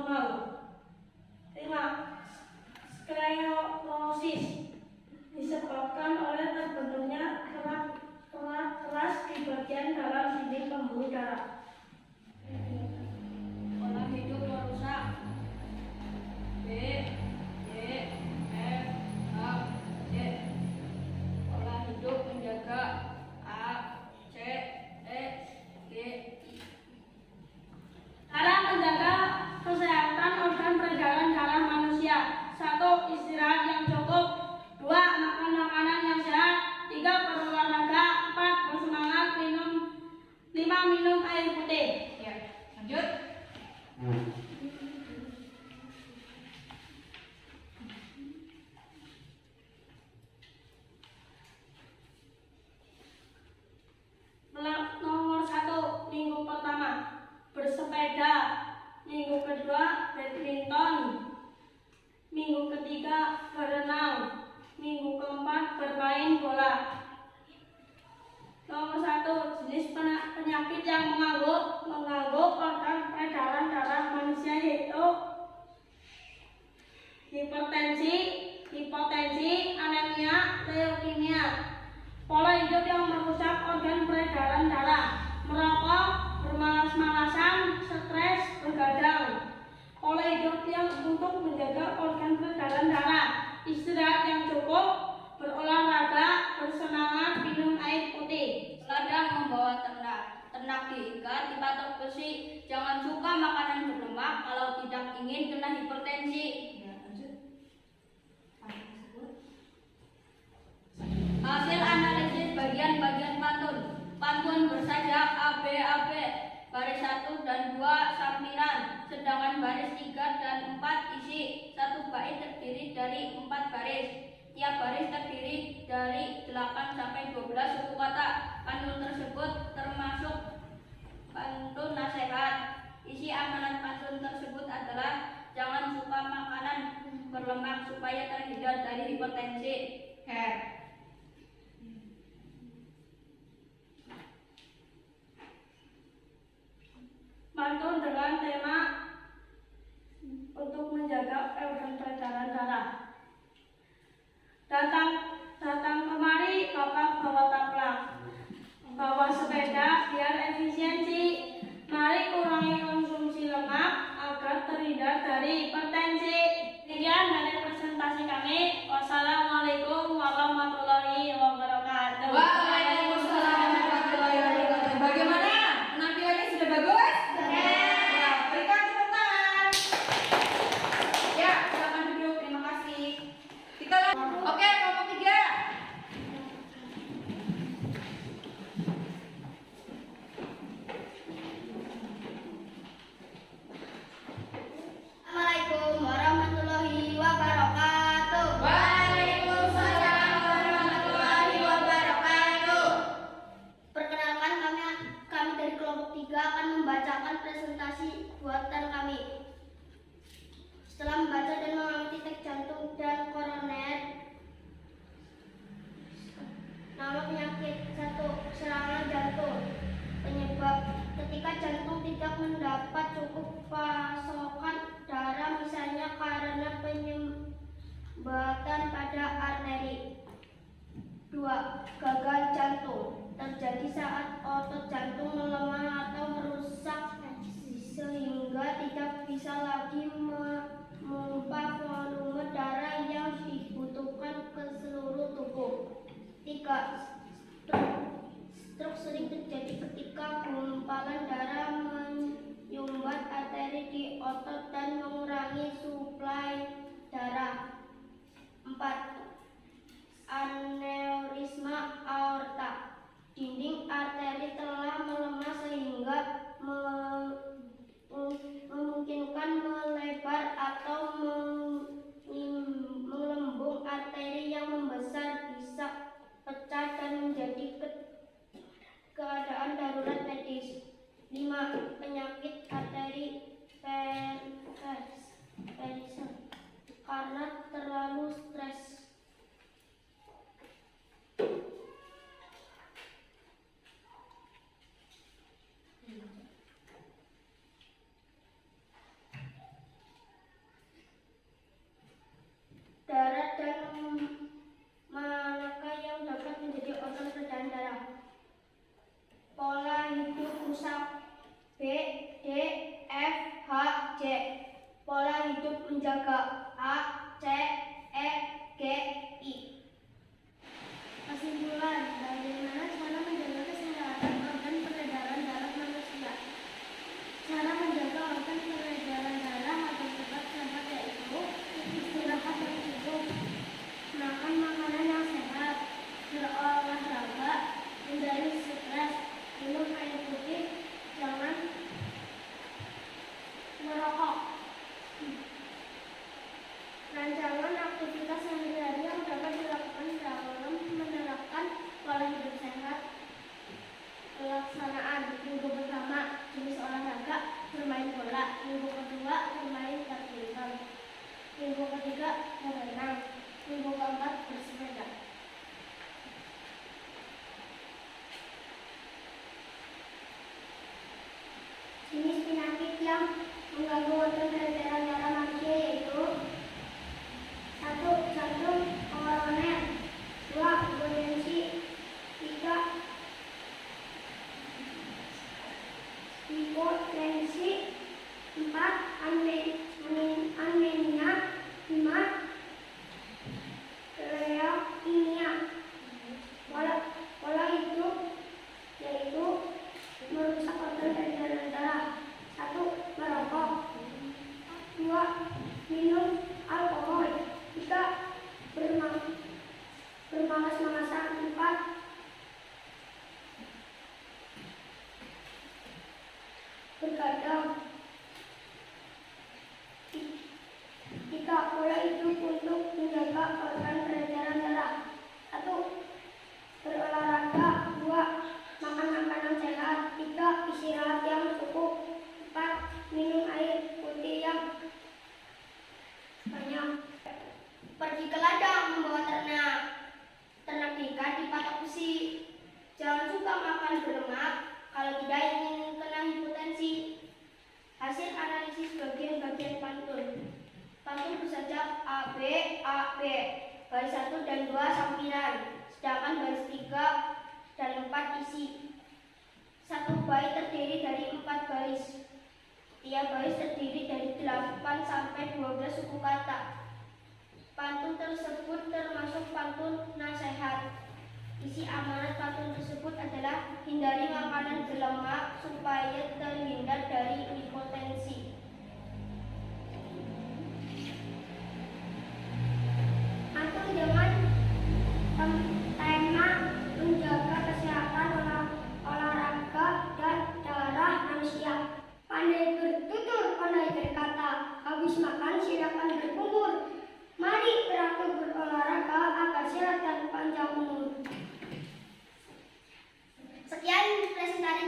normal. 5. Sklerosis disebabkan oleh terbentuknya keras di bagian dalam dinding pembuluh darah. Pola hidup merusak. B, C, F, H, J. Pola hidup menjaga. A, C, E, G, I. Cara menjaga kesehatan organ peredaran darah manusia. 1. Istirahat yang cukup. 2. Makan makanan yang sehat. 3. Berolahraga. 4. Bersemangat. 5. Minum air putih. Ya, lanjut. Nomor 1. Minggu pertama bersepeda. Minggu kedua badminton. Minggu ketiga berenang. Minggu keempat bermain bola. Nomor 1. Jenis penyakit yang mengganggu organ peredaran darah manusia yaitu hipertensi, anemia, leukemia. Pola hidup yang merusak organ peredaran darah: merokok, bermalas-malasan, stres, begadang. Pola hidup yang untuk menjaga organ peredaran darah: istirahat yang cukup, berolahraga, bersemangat, minum air putih. Ladang membawa ternak diikat, dipatok besi. Jangan suka makanan berlemak kalau tidak ingin kena hipertensi. Ya, lanjut. Hasil analisis bagian-bagian pantun. Pantun bersajak AB, baris 1 dan 2 sampiran, sedangkan baris 3 dan 4 isi. Satu bait terdiri dari 4 baris. Tiap baris terdiri dari 8 sampai 12 suku kata. Pantun tersebut termasuk pantun nasihat. Isi amanat pantun tersebut adalah jangan suka makanan berlemak supaya terhindar dari hipertensi. Pantun dengan tema untuk menjaga organ peredaran darah. Datang kemari, bapak bawa taplak, bawa sepeda biar efisiensi. Mari kurangi konsumsi lemak agar terhindar dari hipertensi. Sekian dari presentasi kami. Wassalamualaikum warahmatullahi wabarakatuh. Waalaikumsalam warahmatullahi wabarakatuh. Bagaimana? Penampilannya sudah bagus? Ya, berikan tepuk tangan. Ya, silakan duduk. Terima kasih. Kita Oke, kelompok 3. Assalamualaikum warahmatullahi wabarakatuh. Waalaikumsalam warahmatullahi wabarakatuh. Perkenalkan, kami dari kelompok 3 akan membacakan presentasi buatan kami. Setelah membaca dan mengamati teks jantung dan koroner. Nama penyakit: 1. Serangan jantung. Penyebab: ketika jantung tidak mendapat cukup pasokan darah, misalnya karena penyumbatan pada arteri. 2. Gagal jantung. Terjadi saat otot jantung melemah atau merusak sehingga tidak bisa lagi memompa volume darah yang dibutuhkan ke seluruh tubuh. 3. Stroke sering terjadi ketika gumpalan darah menyumbat arteri di otot dan mengurangi suplai darah. 4. Aneurisma aorta. Dinding arteri telah melemah sehingga memungkinkan melebar atau melembung. Arteri yang membesar bisa pecah dan menjadi keadaan darurat medis. 5. Penyakit arteri perisa karena terlalu stres. darat dan manakah yang dapat menjadi organ peredaran darah? Pola hidup rusak B, D, F, H, J. Pola hidup menjaga A, C, E, G, I. Kesimpulan, bagaimana cara menjaga kesehatan organ peredaran darah manusia? Cara menjaga organ peredaran darah agar tetap sehat yaitu istirahat yang cukup, makan makanan yang sehat, berolahraga, hindari stres, minum air putih, jangan merokok. Rancangan aktivitas sehari-hari yang dapat dilakukan dalam menerapkan pola hidup sehat. Pelaksanaan minggu pertama jenis olahraga bermain bola, minggu kedua bermain badminton, minggu ketiga berenang, minggu keempat bersepeda. Jenis penyakit yang mengganggu organ peredaran darah manusia yaitu 1. Jantung koroner, 2. Hipertensi, 3. Hipotensi, 4. Anemia, 5. Leukemia. Pola hidup yaitu merusak organ peredaran darah. 1. Merokok, 2. Minum alkohol, 3. Bermalas-malasan, 4. Bergadang. 3. Pola hidup untuk menjaga organ peredaran darah. 1. Berolahraga, 2. Makan makanan sehat, 3. Istirahat yang cukup, 4. Minum air putih yang banyak. Pergi ke ladang membawa ternak ikan dipatok besi. Jangan suka makan berlemak, kalau tidak ingin kena hipotensi. Hasil analisis bagian-bagian pantun. Pantun bersajak A, B, baris 1 dan 2 sampiran, sedangkan baris 3 dan 4 isi. Satu bait terdiri dari 4 baris. Tiap baris terdiri dari 8 sampai 12 suku kata. Pantun tersebut termasuk pantun nasihat. Isi amanat pantun tersebut adalah hindari makanan berlemak supaya terhindar dari hipotensi. Pantun dengan tema menjaga kesehatan olahraga dan darah manusia. Pandai bertutur, pandai berkata, habis makan silakan berkumur. Mari teratur berolahraga agar sehat dan panjang umur. Sekian presentasi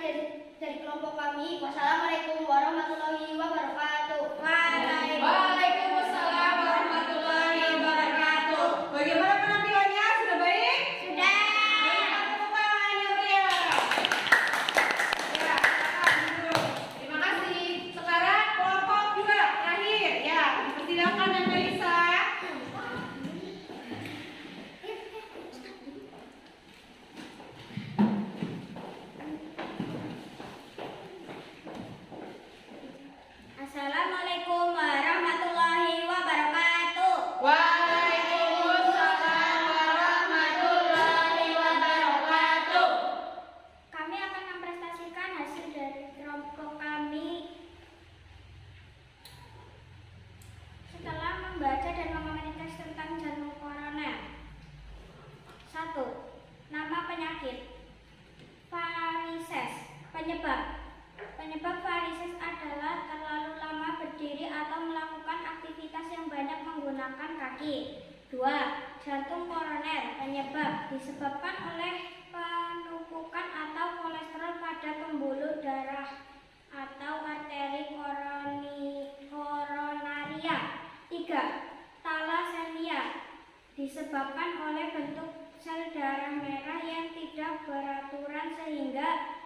dari kelompok kami. Wassalamualaikum warahmatullahi wabarakatuh. Waalaikumsalam warahmatullahi wabarakatuh. Bagaimana penampilannya? Sudah baik? Sudah. Tepuk tangan yang meriah. Ya, silakan duduk. Terima kasih. Sekarang kelompok juga terakhir. Ya, dipersilakan dan Melisa. Assalamualaikum warahmatullahi wabarakatuh. Waalaikumsalam warahmatullahi wabarakatuh. Kami akan mempresentasikan hasil dari kelompok kami setelah membaca dan mengamati teks tentang jantung koroner. 1. Nama penyakit. Varises. Penyebab varises adalah terlalu lama berdiri atau melakukan aktivitas yang banyak menggunakan kaki. 2. Jantung koroner. Penyebab disebabkan oleh penumpukan atau kolesterol pada pembuluh darah atau arteri koronaria. 3. Talasemia. Disebabkan oleh bentuk sel darah merah yang tidak beraturan sehingga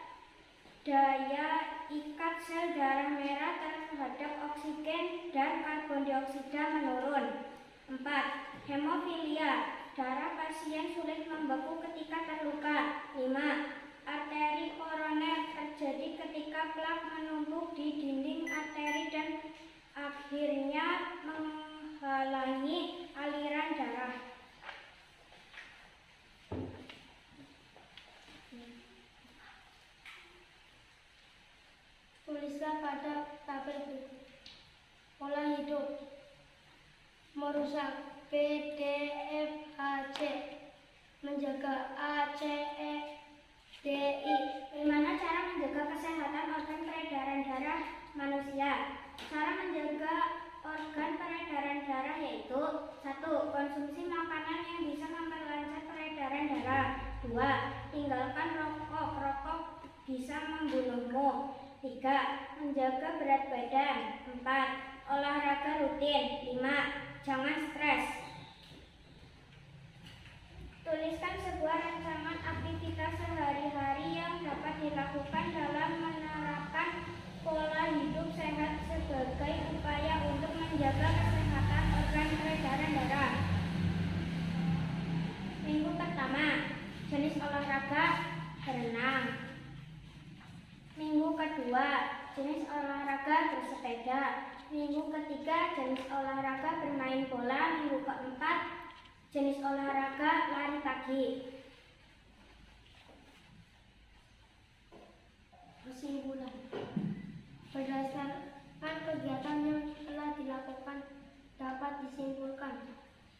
daya ikat sel darah merah terhadap oksigen dan karbon dioksida menurun. 4. Hemofilia, darah pasien sulit membeku ketika terluka. 5. Arteri koroner, terjadi ketika plak menumpuk di dinding arteri dan akhirnya menghalangi aliran darah. Tulislah pada tabel berikut. Pola hidup merusak B, D, F, H, J, menjaga A, C, E, D, I. Bagaimana cara menjaga kesehatan organ peredaran darah manusia? Cara menjaga organ peredaran darah yaitu 1. Konsumsi makanan yang bisa memperlancar peredaran darah. 2. Tinggalkan rokok. Rokok bisa membunuhmu. 3. Menjaga berat badan. 4. Olahraga rutin. 5. Jangan stres. Tuliskan sebuah rancangan aktivitas sehari-hari yang dapat dilakukan dalam menerapkan pola hidup sehat sebagai upaya untuk menjaga kesehatan organ peredaran darah. Minggu pertama, jenis olahraga berenang. Minggu kedua, jenis olahraga bersepeda. Minggu ketiga, jenis olahraga bermain bola. Minggu keempat, jenis olahraga lari pagi. Kesimpulan. Berdasarkan kegiatan yang telah dilakukan, dapat disimpulkan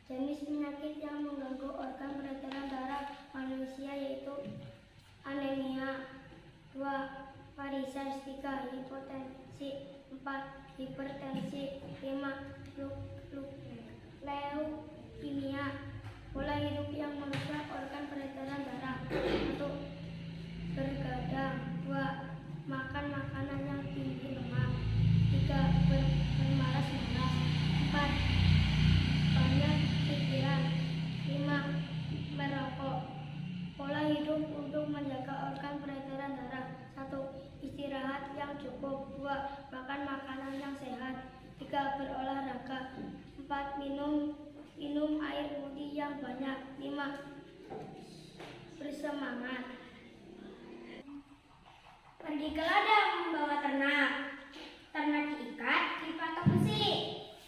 jenis penyakit yang mengganggu organ peredaran darah manusia yaitu anemia. 2. Varises. 3. Hipotensi. 4. Hipertensi. 5. Leukemia. Pola hidup yang merusak organ peredaran darah. 1. Bergadang. 2. Makan makanan yang tinggi lemak. 3. Bermalas-malas. 4. Banyak pikiran. 5. Merokok. Pola hidup untuk menjaga organ peredaran darah. 1. Istirahat yang cukup. 2. Makan makanan yang sehat. 3. Berolahraga. 4. Minum air putih yang banyak. 5. Bersemangat. Pergi ke ladang membawa ternak. Ternak diikat, dipatok besi.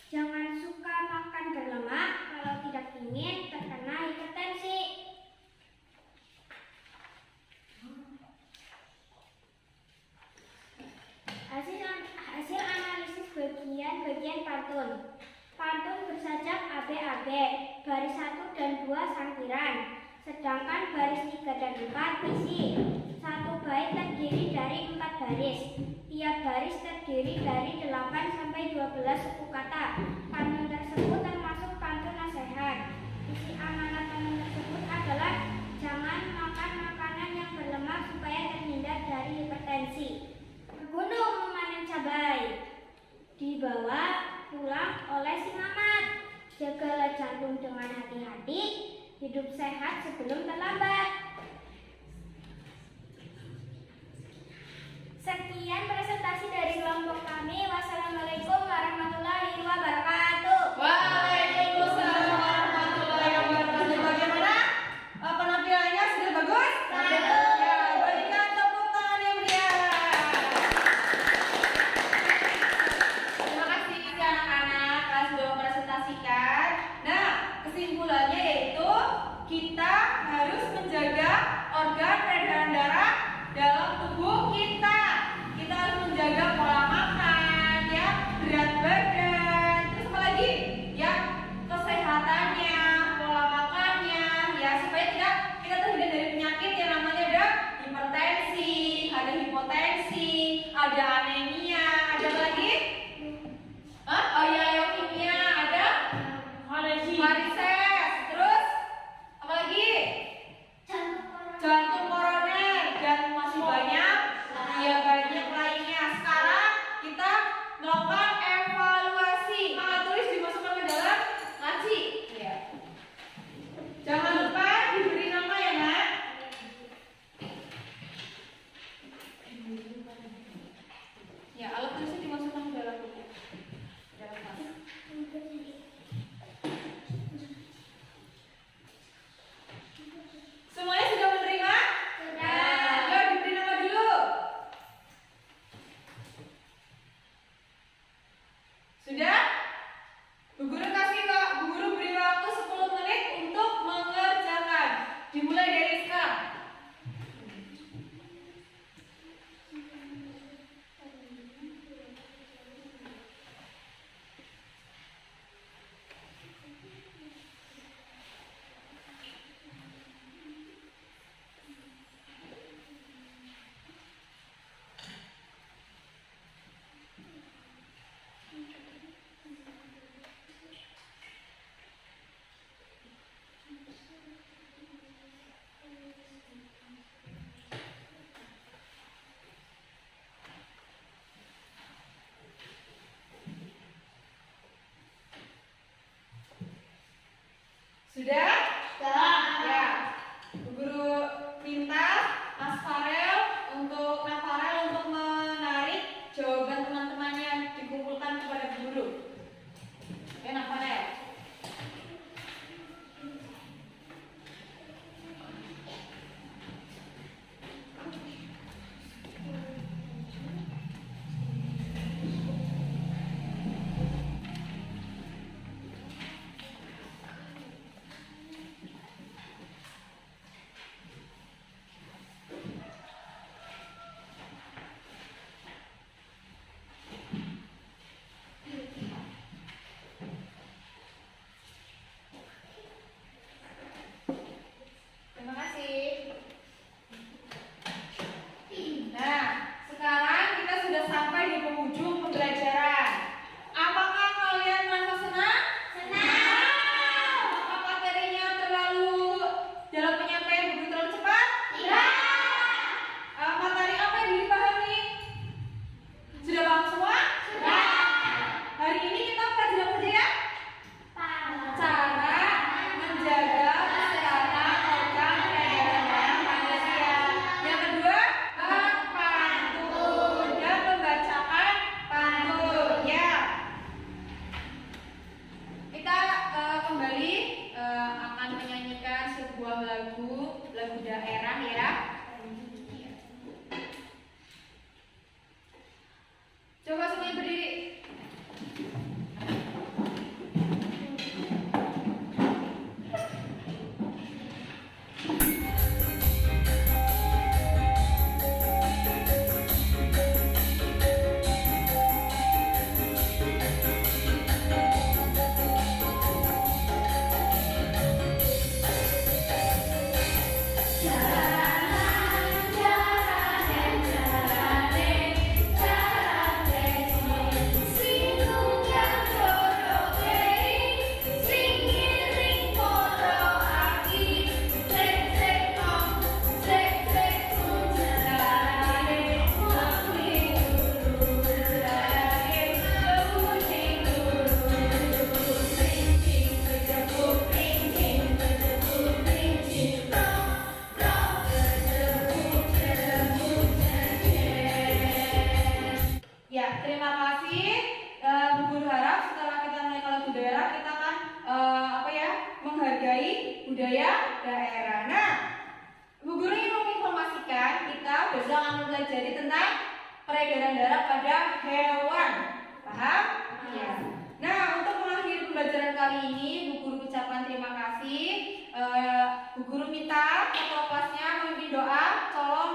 Jangan suka makan berlemak kalau tidak ingin terkena hipertensi. Hasil analisis bagian-bagian pantun. Pantun bersajak AB-AB, baris 1 dan 2 sangkiran, sedangkan baris 3 dan 4 isi. Satu bait terdiri dari 4 baris. Tiap baris terdiri dari 8 sampai 12 suku kata. Pantun tersebut termasuk pantun nasihat. Isi amanat pantun tersebut adalah jangan makan makanan yang berlemak supaya terhindar dari hipertensi. Gunung memanen cabai, dibawa pulang oleh si Mamat. Jagalah jantung dengan hati-hati, hidup sehat sebelum terlambat. Sekian presentasi dari kelompok kami. Wassalamualaikum warahmatullahi wabarakatuh. Waalaikumsalam warahmatullahi wabarakatuh. Bagaimana? Penampilannya sudah bagus? Ya, berikan tepuk tangan yang meriah. Terima kasih anak-anak telah sudah mempresentasikan. Nah, kesimpulannya yaitu kita harus menjaga sebuah lagu daerah ya. Coba semuanya berdiri. Ya, terima kasih. Bu Guru harap setelah kita menaikkan lagu daerah, kita akan menghargai budaya daerah. Nah, Bu Guru ingin menginformasikan kita besok akan mempelajari tentang peredaran darah pada hewan. Paham? Ya. Nah, untuk mengakhiri pembelajaran kali ini, Bu Guru ucapkan terima kasih. Bu Guru minta ketua kelasnya memimpin doa. Tolong